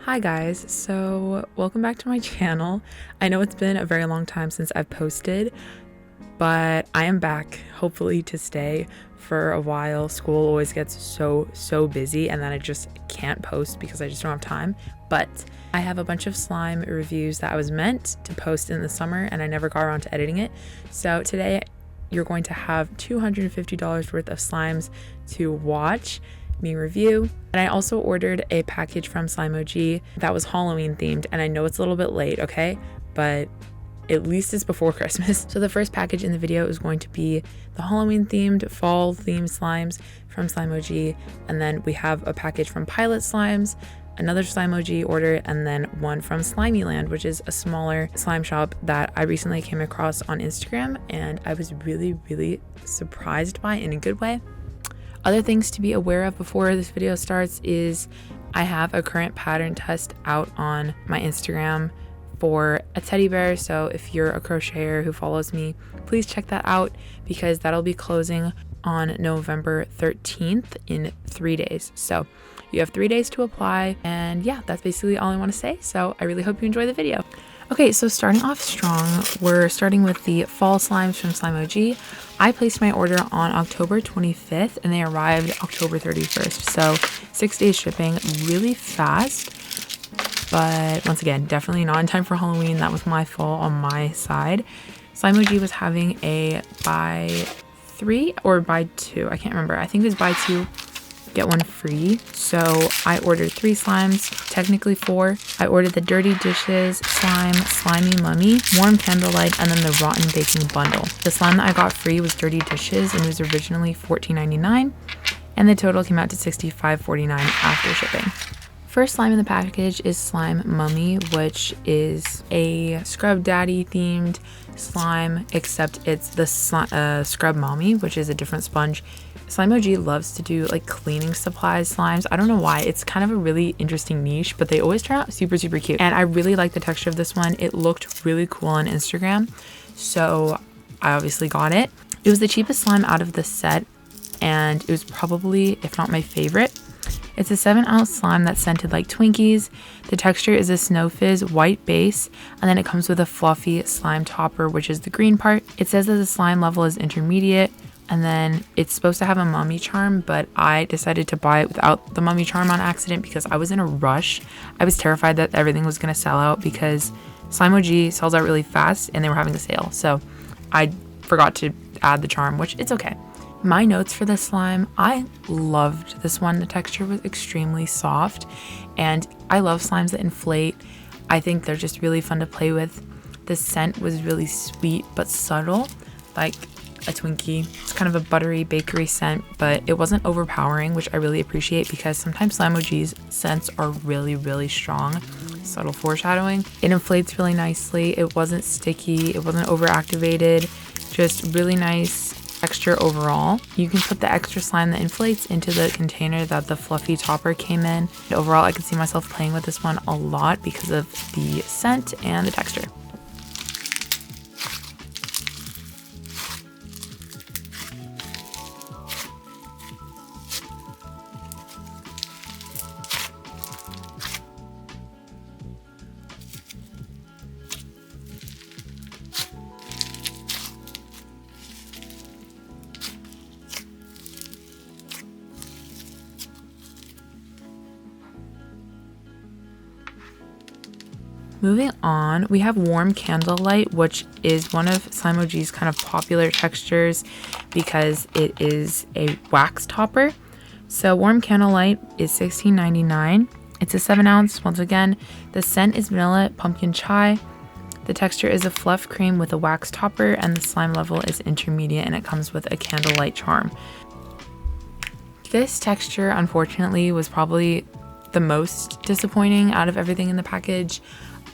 Hi guys, so welcome back to my channel. I know it's been a very long time since I've posted, but I am back, hopefully to stay for a while. School always gets so busy and then I just can't post because I just don't have time. But I have a bunch of slime reviews that I was meant to post in the summer and I never got around to editing it. So today you're going to have $250 worth of slimes to watch me review. And I also ordered a package from Slimeyland that was Halloween themed, and I know it's a little bit late, okay, but at least it's before Christmas. So the first package in the video is going to be the Halloween themed, fall themed slimes from Slimeyland, and then we have a package from Pilot Slimes, another Slimeyland order, and then one from Slimeyland, which is a smaller slime shop that I recently came across on Instagram and I was really surprised by in a good way. Other things to be aware of before this video starts is I have a current pattern test out on my Instagram for a teddy bear. So if you're a crocheter who follows me, please check that out because that'll be closing on November 13th in 3 days. So you have 3 days to apply, and yeah, that's basically all I want to say. So I really hope you enjoy the video. Okay, so starting off strong, we're starting with the fall slimes from Slimeyland. I placed my order on October 25th and they arrived October 31st. So 6 days shipping, really fast. But once again, definitely not in time for Halloween. That was my fault on my side. Slimeyland was having a buy 3 or buy 2. I can't remember. I think it was buy 2, get 1 free. So I ordered 3 slimes, technically 4. I ordered the Dirty Dishes slime, Slimy Mummy, Warm Candlelight, and then the Rotten Baking bundle. The slime that I got free was Dirty Dishes and it was originally $14.99, and the total came out to $65.49 after shipping. First slime in the package is Slime Mummy, which is a Scrub Daddy themed slime, except it's the Scrub Mommy, which is a different sponge. Slimeyland loves to do like cleaning supplies slimes. I don't know why. It's kind of a really interesting niche, but they always turn out super cute. And I really like the texture of this one. It looked really cool on Instagram, so I obviously got it. It was the cheapest slime out of the set, and it was probably, if not my favorite. It's a 7-ounce slime that's scented like Twinkies. The texture is a Snow Fizz white base, and then it comes with a fluffy slime topper, which is the green part. It says that the slime level is intermediate, and then it's supposed to have a mummy charm, but I decided to buy it without the mummy charm on accident because I was in a rush. I was terrified that everything was going to sell out because Slimeyland sells out really fast and they were having a sale. So I forgot to add the charm, which it's okay. My notes for this slime, I loved this one. The texture was extremely soft and I love slimes that inflate. I think they're just really fun to play with. The scent was really sweet but subtle, like a Twinkie. It's kind of a buttery bakery scent, but it wasn't overpowering, which I really appreciate because sometimes Slimeyland's scents are really strong. Subtle foreshadowing. It inflates really nicely. It wasn't sticky. It wasn't overactivated. Just really nice texture overall. You can put the extra slime that inflates into the container that the fluffy topper came in. Overall, I could see myself playing with this one a lot because of the scent and the texture. Moving on, we have Warm Candlelight, which is one of Slimeyland's kind of popular textures because it is a wax topper. So Warm Candlelight is $16.99. It's a 7-ounce. Once again, the scent is vanilla pumpkin chai. The texture is a fluff cream with a wax topper, and the slime level is intermediate, and it comes with a candlelight charm. This texture, unfortunately, was probably the most disappointing out of everything in the package.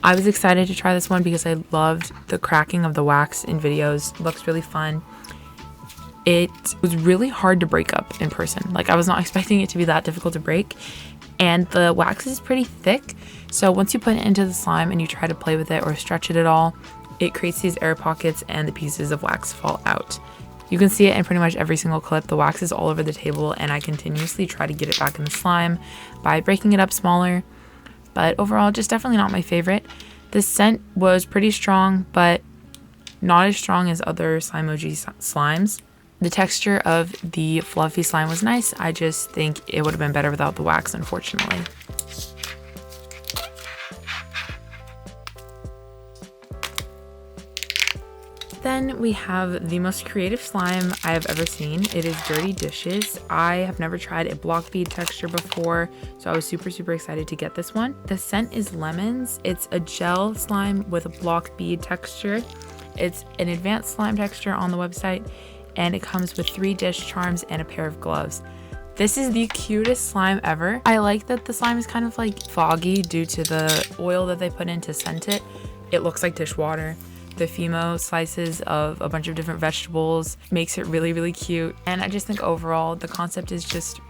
I was excited to try this one because I loved the cracking of the wax in videos. It looks really fun. It was really hard to break up in person. Like, I was not expecting it to be that difficult to break. And the wax is pretty thick. So once you put it into the slime and you try to play with it or stretch it at all, it creates these air pockets and the pieces of wax fall out. You can see it in pretty much every single clip. The wax is all over the table and I continuously try to get it back in the slime by breaking it up smaller. but overall just definitely not my favorite. The scent was pretty strong, but not as strong as other Slimemoji slimes. The texture of the fluffy slime was nice. I just think it would have been better without the wax, unfortunately. Then we have the most creative slime I have ever seen. It is Dirty Dishes. I have never tried a block bead texture before, so I was super excited to get this one. The scent is lemons. It's a gel slime with a block bead texture. It's an advanced slime texture on the website, and it comes with 3 dish charms and a pair of gloves. This is the cutest slime ever. I like that the slime is kind of like foggy due to the oil that they put in to scent it. It looks like dishwater. The Fimo slices of a bunch of different vegetables makes it really cute. And I just think overall the concept is just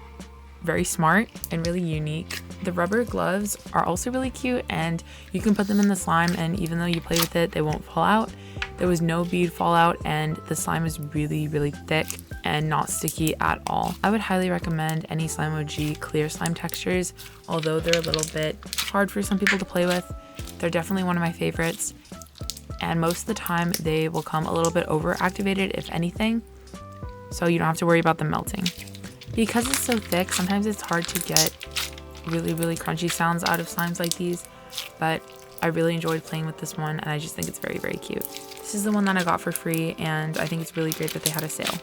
very smart and really unique. The rubber gloves are also really cute, and you can put them in the slime, and even though you play with it, they won't fall out. There was no bead fallout, and the slime is really thick and not sticky at all. I would highly recommend any Slimemoji clear slime textures, although they're a little bit hard for some people to play with. They're definitely one of my favorites, and most of the time they will come a little bit over activated, if anything, so you don't have to worry about them melting. Because it's so thick, sometimes it's hard to get really crunchy sounds out of slimes like these, but I really enjoyed playing with this one, and I just think it's very cute. This is the one that I got for free, and I think it's really great that they had a sale.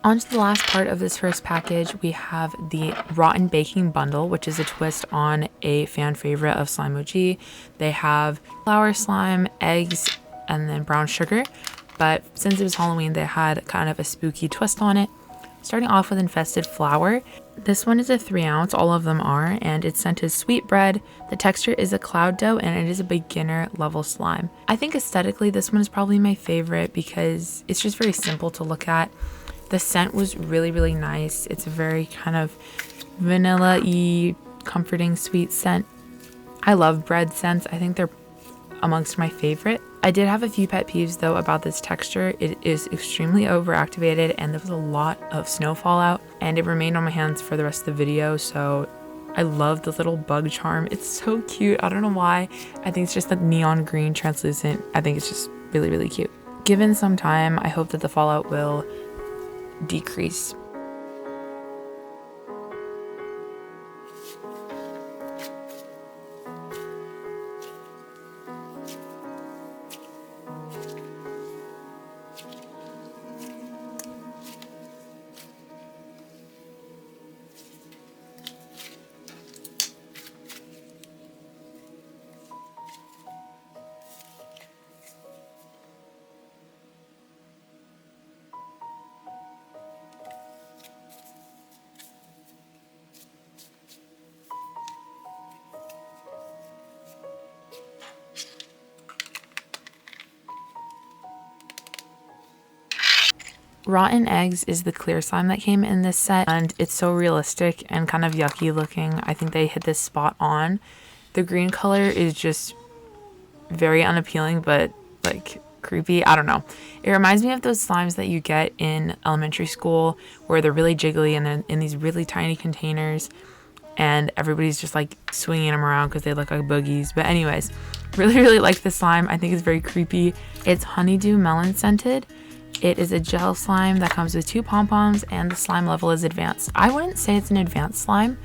On to the last part of this first package, we have the Rotten Baking Bundle, which is a twist on a fan favorite of Slimemoji. They have flour slime, eggs, and then brown sugar. But since it was Halloween, they had kind of a spooky twist on it. Starting off with Infested Flour. This one is a 3 ounce, all of them are, and it's scented sweetbread. The texture is a cloud dough, and it is a beginner level slime. I think aesthetically, this one is probably my favorite because it's just very simple to look at. The scent was really nice. It's a very kind of vanilla-y, comforting, sweet scent. I love bread scents. I think they're amongst my favorite. I did have a few pet peeves though about this texture. It is extremely overactivated, and there was a lot of snow fallout, and it remained on my hands for the rest of the video. So I love the little bug charm. It's so cute. I don't know why. I think it's just the neon green translucent. I think it's just really cute. Given some time, I hope that the fallout will decrease. Rotten Eggs is the clear slime that came in this set, and it's so realistic and kind of yucky looking. I think they hit this spot on. The green color is just very unappealing, but like creepy. I don't know. It reminds me of those slimes that you get in elementary school where they're really jiggly and they're in these really tiny containers, and everybody's just like swinging them around because they look like boogies. But anyways, really like this slime. I think it's very creepy. It's honeydew melon scented. It is a gel slime that comes with 2 pom-poms, and the slime level is advanced. I wouldn't say it's an advanced slime.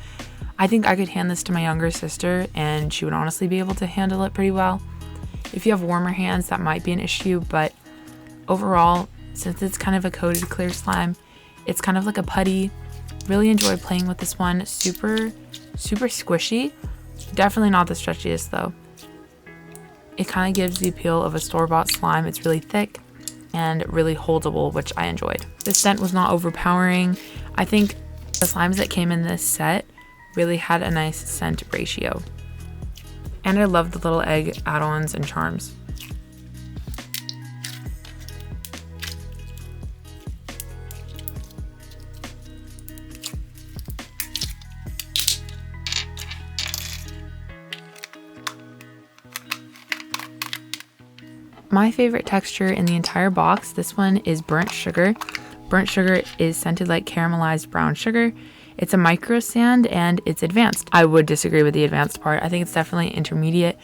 I think I could hand this to my younger sister and she would honestly be able to handle it pretty well. If you have warmer hands, that might be an issue, but overall, since it's kind of a coated clear slime, it's kind of like a putty. Really enjoyed playing with this one. Super squishy. Definitely not the stretchiest though. It kind of gives the appeal of a store-bought slime. It's really thick and really holdable, which I enjoyed. The scent was not overpowering. I think the slimes that came in this set really had a nice scent ratio. And I love the little egg add-ons and charms. My favorite texture in the entire box, this one is burnt sugar. Burnt sugar is scented like caramelized brown sugar. It's a micro sand and it's advanced. I would disagree with the advanced part. I think it's definitely intermediate.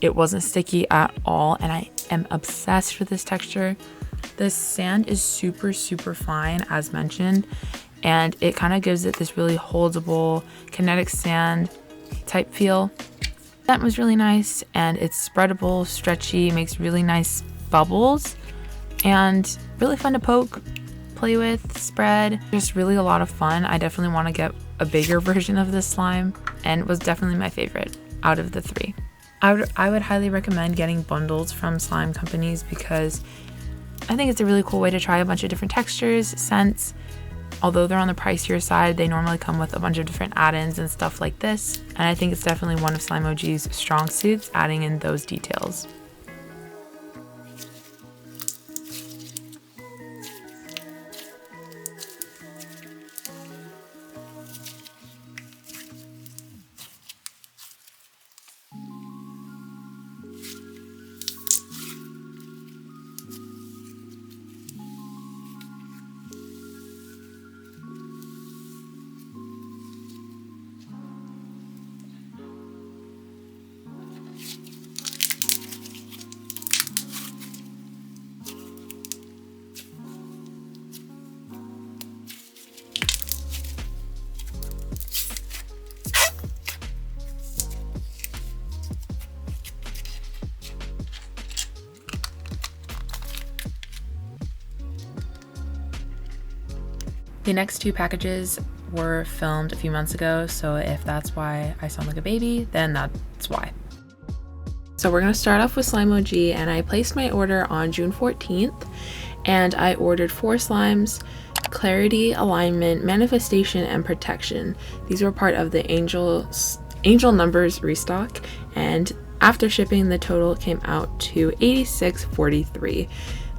It wasn't sticky at all and I am obsessed with this texture. This sand is super fine as mentioned, and it kind of gives it this really holdable kinetic sand type feel. That was really nice, and it's spreadable, stretchy, makes really nice bubbles, and really fun to poke, play with, spread. Just really a lot of fun. I definitely want to get a bigger version of this slime, and it was definitely my favorite out of the three. I would highly recommend getting bundles from slime companies because I think it's a really cool way to try a bunch of different textures, scents. Although they're on the pricier side, they normally come with a bunch of different add-ins and stuff like this. And I think it's definitely one of Slime OG's strong suits, adding in those details. The next two packages were filmed a few months ago, so if that's why I sound like a baby, then that's why. So we're gonna start off with Slime OG, and I placed my order on June 14th, and I ordered 4 slimes: Clarity, Alignment, Manifestation, and Protection. These were part of the Angel Numbers restock, and after shipping, the total came out to $86.43.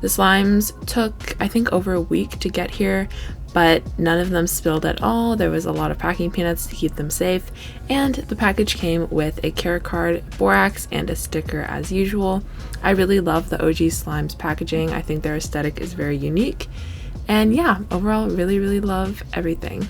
The slimes took, I think, over a week to get here, but none of them spilled at all. There was a lot of packing peanuts to keep them safe, and the package came with a care card, borax, and a sticker as usual. I really love the OG Slimes packaging. I think their aesthetic is very unique, and yeah, overall really love everything.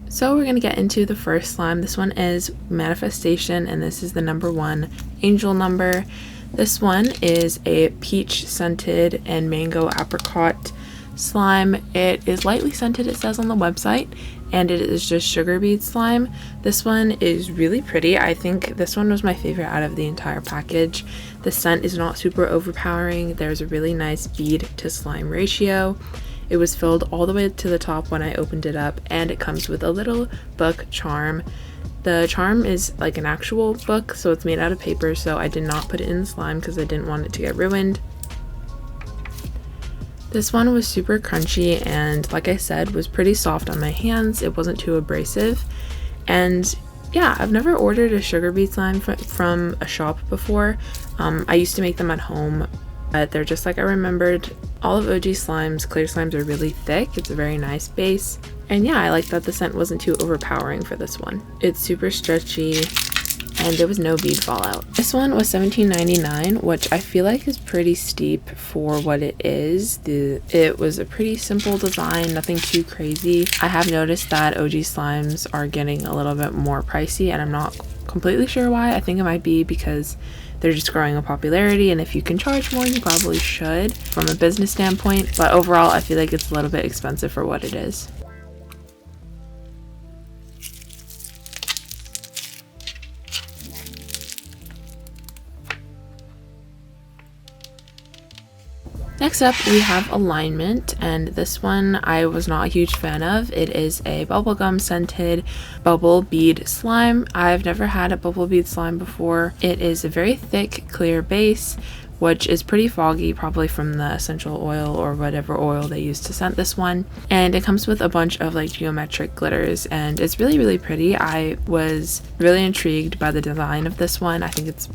So we're gonna get into the first slime. This one is Manifestation, and this is the number 1 angel number. This one is a peach scented and mango apricot slime. It is lightly scented, it says on the website, and it is just sugar bead slime. This one is really pretty. I think this one was my favorite out of the entire package. The scent is not super overpowering. There's a really nice bead to slime ratio. It was filled all the way to the top when I opened it up, and it comes with a little book charm. The charm is like an actual book, so it's made out of paper, so I did not put it in the slime because I didn't want it to get ruined. This one was super crunchy and, like I said, was pretty soft on my hands. It wasn't too abrasive. And yeah, I've never ordered a sugar bead slime from a shop before. I used to make them at home, but they're just like I remembered. All of OG Slimes, clear slimes, are really thick. It's a very nice base. And yeah, I like that the scent wasn't too overpowering for this one. It's super stretchy, and there was no bead fallout. This one was $17.99, which I feel like is pretty steep for what it is. It was a pretty simple design, nothing too crazy. I have noticed that OG Slimes are getting a little bit more pricey, and I'm not completely sure why. I think it might be because they're just growing in popularity, and if you can charge more, you probably should from a business standpoint. But overall, I feel like it's a little bit expensive for what it is. Next up, we have alignment, and this one I was not a huge fan of. It is a bubblegum scented bubble bead slime. I've never had a bubble bead slime before. It is a very thick, clear base, which is pretty foggy, probably from the essential oil or whatever oil they used to scent this one. And it comes with a bunch of like geometric glitters, and it's really, really pretty. I was really intrigued by the design of this one. I think it's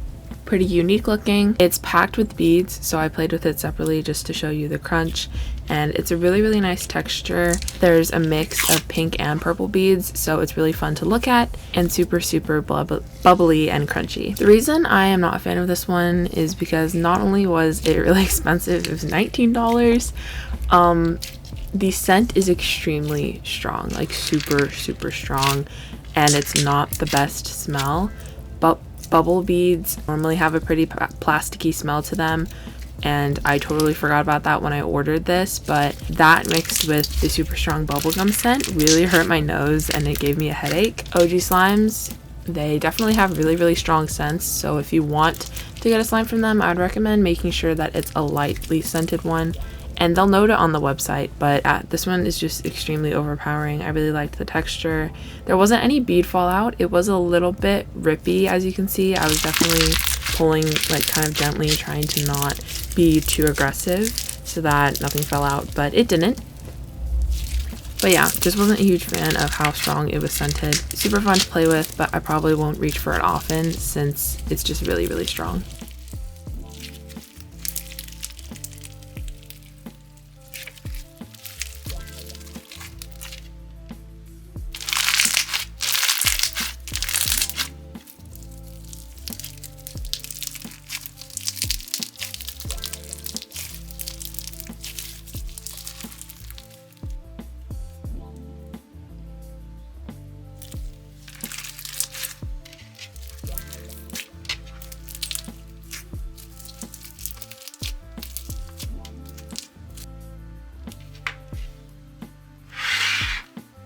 pretty unique looking. It's packed with beads, so I played with it separately just to show you the crunch, and it's a really, really nice texture. There's a mix of pink and purple beads, so it's really fun to look at and super, super bubbly and crunchy. The reason I am not a fan of this one is because not only was it really expensive, it was $19. The scent is extremely strong, like super, super strong, and it's not the best smell, but bubble beads normally have a pretty plasticky smell to them, and I totally forgot about that when I ordered this, but that mixed with the super strong bubblegum scent really hurt my nose and it gave me a headache. OG slimes, they definitely have really, really strong scents, so if you want to get a slime from them, I would recommend making sure that it's a lightly scented one, and they'll note it on the website, but this one is just extremely overpowering. I really liked the texture. There wasn't any bead fallout. It was a little bit rippy, as you can see. I was definitely pulling like kind of gently, trying to not be too aggressive so that nothing fell out, but it didn't. But yeah, just wasn't a huge fan of how strong it was scented. Super fun to play with, but I probably won't reach for it often since it's just really, really strong.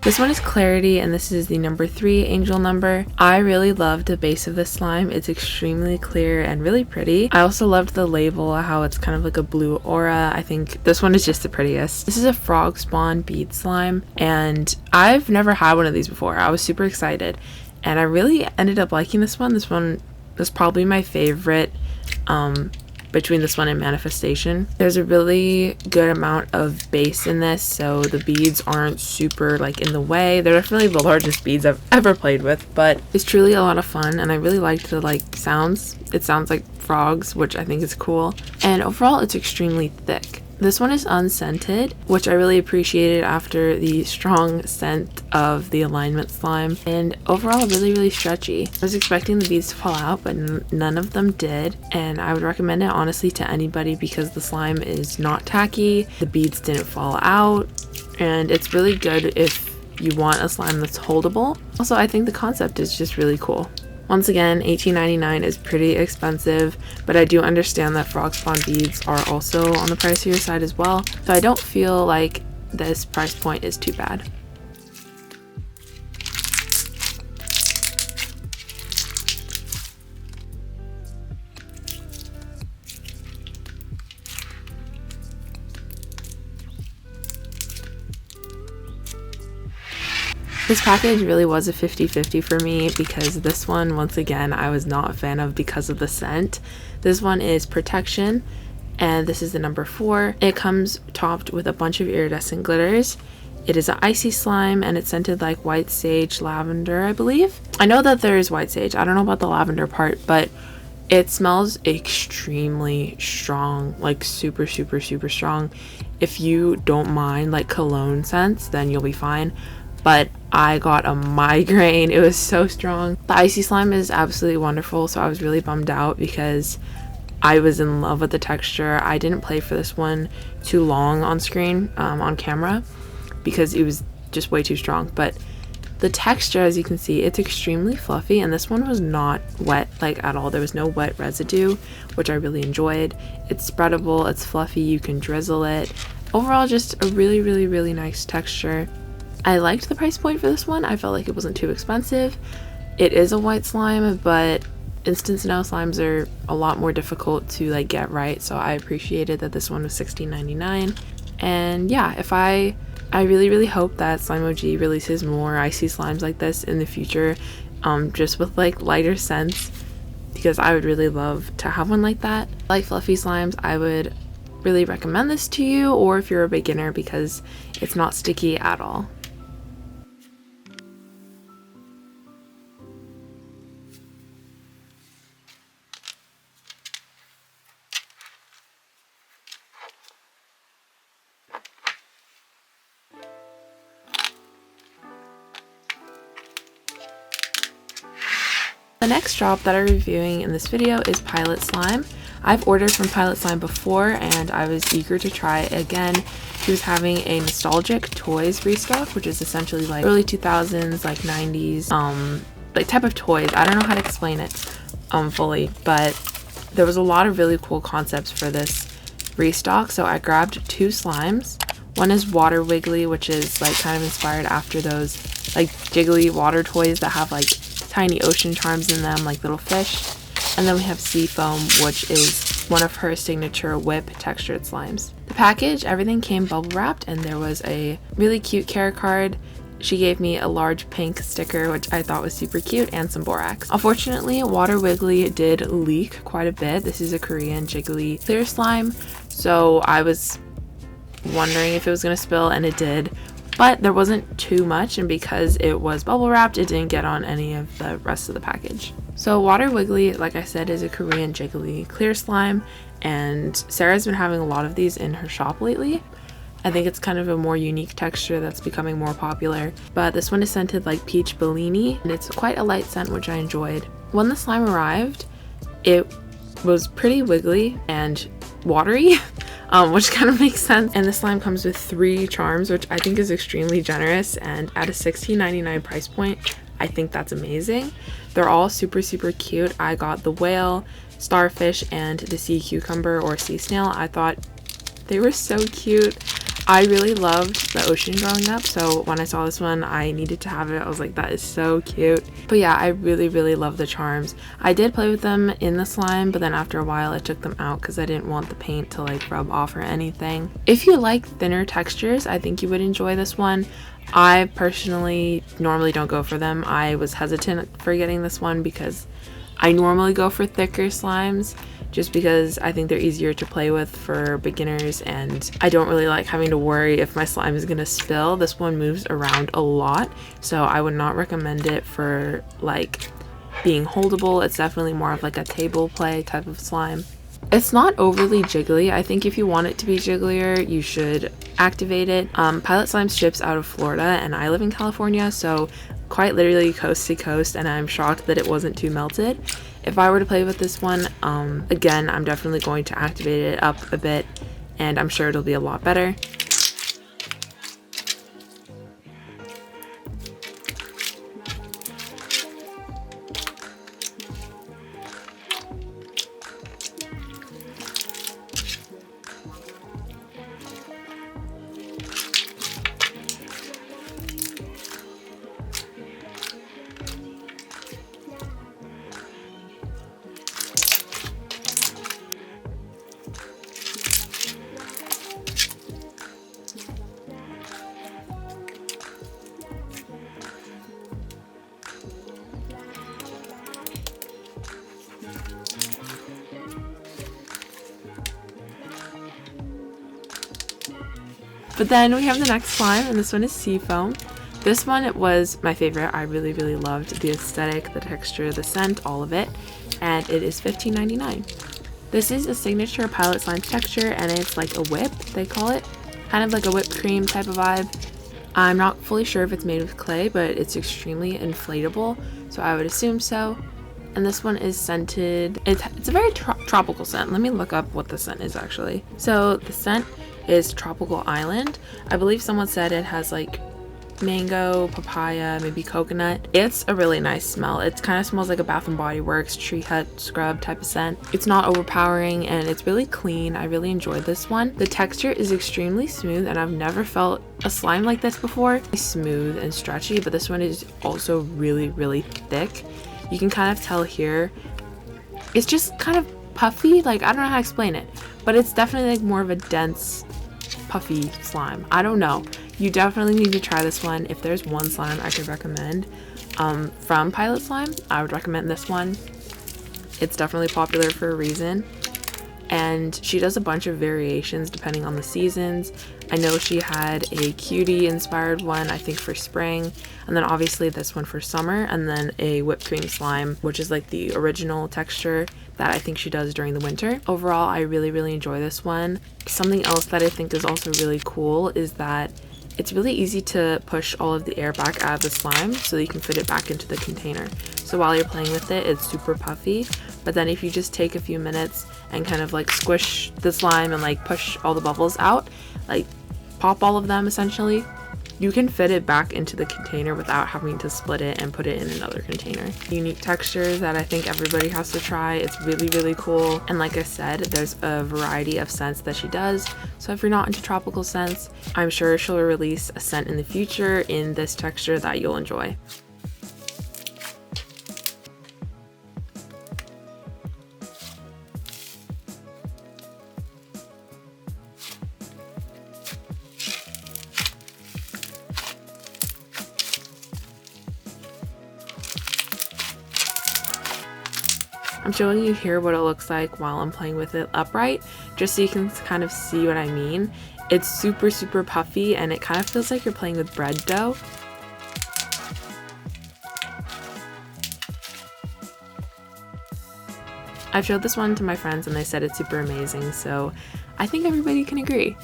This one is Clarity, and this is the number 3 angel number. I really loved the base of this slime. It's extremely clear and really pretty. I also loved the label, how it's kind of like a blue aura. I think this one is just the prettiest. This is a frog spawn bead slime, and I've never had one of these before. I was super excited, and I really ended up liking this one. This one was probably my favorite between this one and Manifestation. There's a really good amount of base in this, so the beads aren't super like in the way. They're definitely the largest beads I've ever played with, but it's truly a lot of fun, and I really liked the like sounds. It sounds like frogs, which I think is cool, and overall it's extremely thick. This one is unscented, which I really appreciated after the strong scent of the alignment slime, and overall really, really stretchy. I was expecting the beads to fall out, but none of them did, and I would recommend it honestly to anybody because the slime is not tacky, the beads didn't fall out, and it's really good if you want a slime that's holdable. Also, I think the concept is just really cool. Once again, $18.99 is pretty expensive, but I do understand that frog spawn beads are also on the pricier side as well, so I don't feel like this price point is too bad. This package really was a 50-50 for me because this one, once again, I was not a fan of because of the scent. This one is Protection, and this is the number 4. It comes topped with a bunch of iridescent glitters. It is an icy slime, and it's scented like white sage lavender, I believe. I know that there is white sage. I don't know about the lavender part, but it smells extremely strong, like super, super, super strong. If you don't mind like cologne scents, then you'll be fine. But I got a migraine. It was so strong. The icy slime is absolutely wonderful, so I was really bummed out because I was in love with the texture. I didn't play for this one too long on screen, on camera, because it was just way too strong. But the texture, as you can see, it's extremely fluffy, and this one was not wet like at all. There was no wet residue, which I really enjoyed. It's spreadable, it's fluffy, you can drizzle it. Overall, just a really, really, really nice texture. I liked the price point for this one. I felt like it wasn't too expensive. It is a white slime, but instant snow slimes are a lot more difficult to like get right, so I appreciated that this one was $16.99. And yeah, if I really hope that Slimeog releases more icy slimes like this in the future, just with like lighter scents, because I would really love to have one like that. Like fluffy slimes, I would really recommend this to you, or if you're a beginner, because it's not sticky at all. The next drop that I'm reviewing in this video is Pilot Slime. I've ordered from Pilot Slime before and I was eager to try it again. He was having a nostalgic toys restock, which is essentially like early 2000s, like 90s, like type of toys. I don't know how to explain it fully, but there was a lot of really cool concepts for this restock. So I grabbed 2 slimes. One is Water Wiggly, which is like kind of inspired after those like jiggly water toys that have like tiny ocean charms in them, like little fish. And then we have Sea Foam, which is one of her signature whip textured slimes. The package, everything came bubble wrapped, and there was a really cute care card. She gave me a large pink sticker, which I thought was super cute, and some borax. Unfortunately, Water Wiggly did leak quite a bit. This is a Korean jiggly clear slime, so I was wondering if it was gonna spill, and it did. But there wasn't too much, and because it was bubble wrapped, it didn't get on any of the rest of the package. So Water Wiggly, like I said, is a Korean jiggly clear slime, and Sarah's been having a lot of these in her shop lately. I think it's kind of a more unique texture that's becoming more popular. But this one is scented like Peach Bellini, and it's quite a light scent, which I enjoyed. When the slime arrived, it was pretty wiggly and watery, which kind of makes sense. And the slime comes with 3 charms, which I think is extremely generous, and at a $16.99 price point, I think that's amazing. They're all super cute. I got the whale, starfish, and the sea cucumber or sea snail. I thought they were so cute. I really loved the ocean growing up, so when I saw this one, I needed to have it. I was like, that is so cute. But yeah, I really love the charms. I did play with them in the slime, but then after a while I took them out because I didn't want the paint to like rub off or anything. If you like thinner textures, I think you would enjoy this one. I personally normally don't go for them. I was hesitant for getting this one because I normally go for thicker slimes, just because I think they're easier to play with for beginners, and I don't really like having to worry if my slime is gonna spill. This one moves around a lot, so I would not recommend it for like being holdable. It's definitely more of like a table play type of slime. It's not overly jiggly. I think if you want it to be jigglier, you should activate it. Pilot Slime ships out of Florida, and I live in California, so quite literally coast to coast, and I'm shocked that it wasn't too melted. If I were to play with this one, again, I'm definitely going to activate it up a bit, and I'm sure it'll be a lot better. But then we have the next slime, and this one is Sea Foam. This one, it was my favorite. I really loved the aesthetic, the texture, the scent, all of it, and it is $15.99. This is a signature Pilot Slime texture, and it's like a whip, they call it. Kind of like a whipped cream type of vibe. I'm not fully sure if it's made with clay, but it's extremely inflatable, so I would assume so. And this one is scented, it's a very tropical scent. Let me look up what the scent is actually. So the scent is Tropical Island. I believe someone said it has like mango, papaya, maybe coconut. It's a really nice smell. It kind of smells like a Bath and Body Works tree hut scrub type of scent. It's not overpowering, and it's really clean. I really enjoyed this one. The texture is extremely smooth, and I've never felt a slime like this before. It's smooth and stretchy, but this one is also really thick. You can kind of tell here It's just kind of puffy. Like, I don't know how to explain it, but it's definitely like more of a dense, puffy slime. I don't know. You definitely need to try this one. If there's one slime I could recommend from Pilot Slime, I would recommend this one. It's definitely popular for a reason. And she does a bunch of variations depending on the seasons. I know she had a cutie inspired one, I think for spring, and then obviously this one for summer, and then a whipped cream slime, which is like the original texture that I think she does during the winter. Overall, I really enjoy this one. Something else that I think is also really cool is that it's really easy to push all of the air back out of the slime so that you can fit it back into the container. So while you're playing with it, it's super puffy, but then if you just take a few minutes and kind of like squish the slime and like push all the bubbles out, like pop all of them essentially, you can fit it back into the container without having to split it and put it in another container. Unique textures that I think everybody has to try. It's really cool. And like I said, there's a variety of scents that she does. So if you're not into tropical scents, I'm sure she'll release a scent in the future in this texture that you'll enjoy. I'm showing you here what it looks like while I'm playing with it upright, just so you can kind of see what I mean. It's super puffy and it kind of feels like you're playing with bread dough. I've showed this one to my friends and they said it's super amazing, so I think everybody can agree.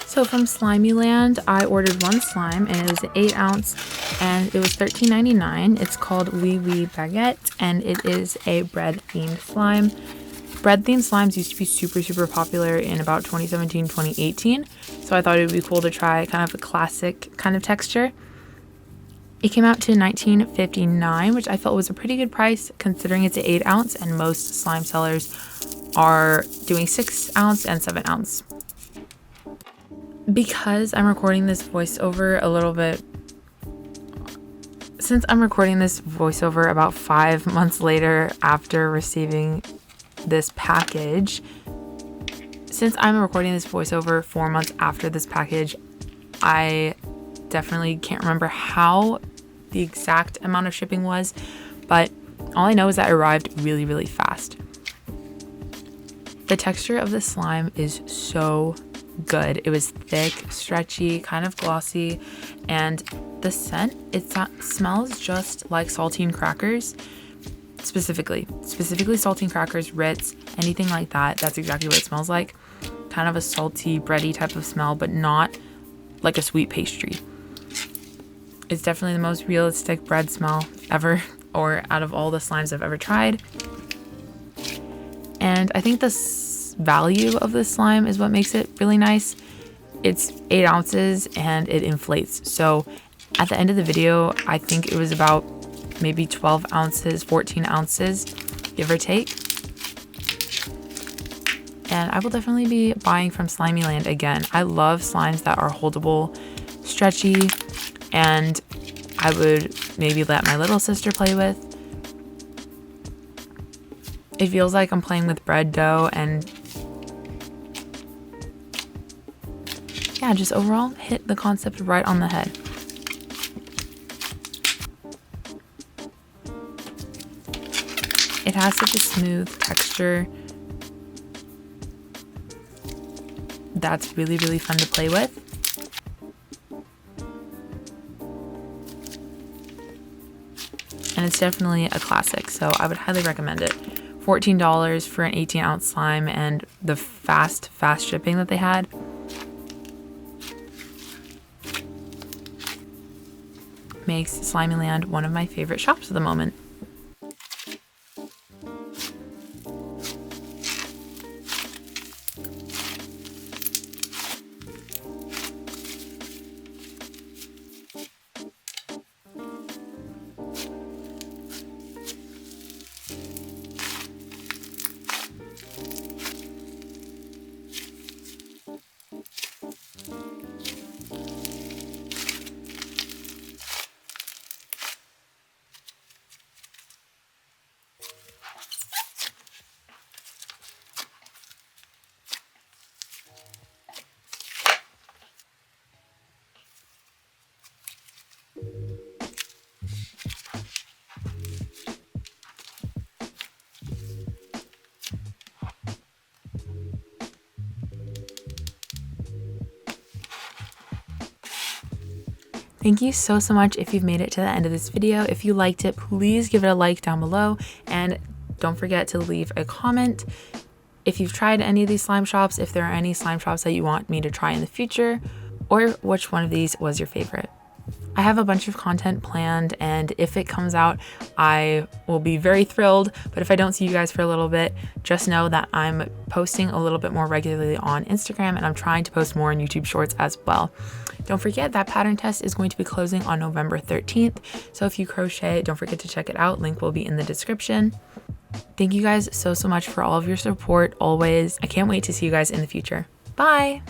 So from Slimeyland, I ordered one slime and it was an 8 ounce and it was $13.99. It's called Wee Wee Baguette and it is a bread themed slime. Bread themed slimes used to be super popular in about 2017, 2018. So I thought it would be cool to try kind of a classic kind of texture. It came out to $19.59, which I felt was a pretty good price considering it's an 8 ounce and most slime sellers are doing 6 ounce and 7 ounce. Because I'm recording this voiceover about 5 months later after receiving this package, since I'm recording this voiceover 4 months after this package, I definitely can't remember how the exact amount of shipping was, but all I know is that it arrived really fast. The texture of the slime is so good. It was thick, stretchy, kind of glossy, and the scent, it smells just like saltine crackers, specifically saltine crackers, Ritz, anything like that. That's exactly what it smells like. Kind of a salty, bready type of smell, but not like a sweet pastry. It's definitely the most realistic bread smell ever, or out of all the slimes I've ever tried. And I think the value of this slime is what makes it really nice. It's 8 ounces and it inflates. So at the end of the video, I think it was about maybe 12 ounces, 14 ounces, give or take. And I will definitely be buying from Slimeyland again. I love slimes that are holdable, stretchy, and I would maybe let my little sister play with. It feels like I'm playing with bread dough, and yeah, just overall hit the concept right on the head. It has such a smooth texture that's really fun to play with. And it's definitely a classic, so I would highly recommend it. $14 for an 18 ounce slime, and the fast shipping that they had. Makes Slimeyland one of my favorite shops at the moment. Thank you so much if you've made it to the end of this video. If you liked it, please give it a like down below, and don't forget to leave a comment if you've tried any of these slime shops, if there are any slime shops that you want me to try in the future, or which one of these was your favorite. I have a bunch of content planned, and if it comes out, I will be very thrilled. But if I don't see you guys for a little bit, just know that I'm posting a little bit more regularly on Instagram, and I'm trying to post more on YouTube Shorts as well. Don't forget that pattern test is going to be closing on November 13th. So if you crochet, don't forget to check it out. Link will be in the description. Thank you guys so much for all of your support always. I can't wait to see you guys in the future. Bye.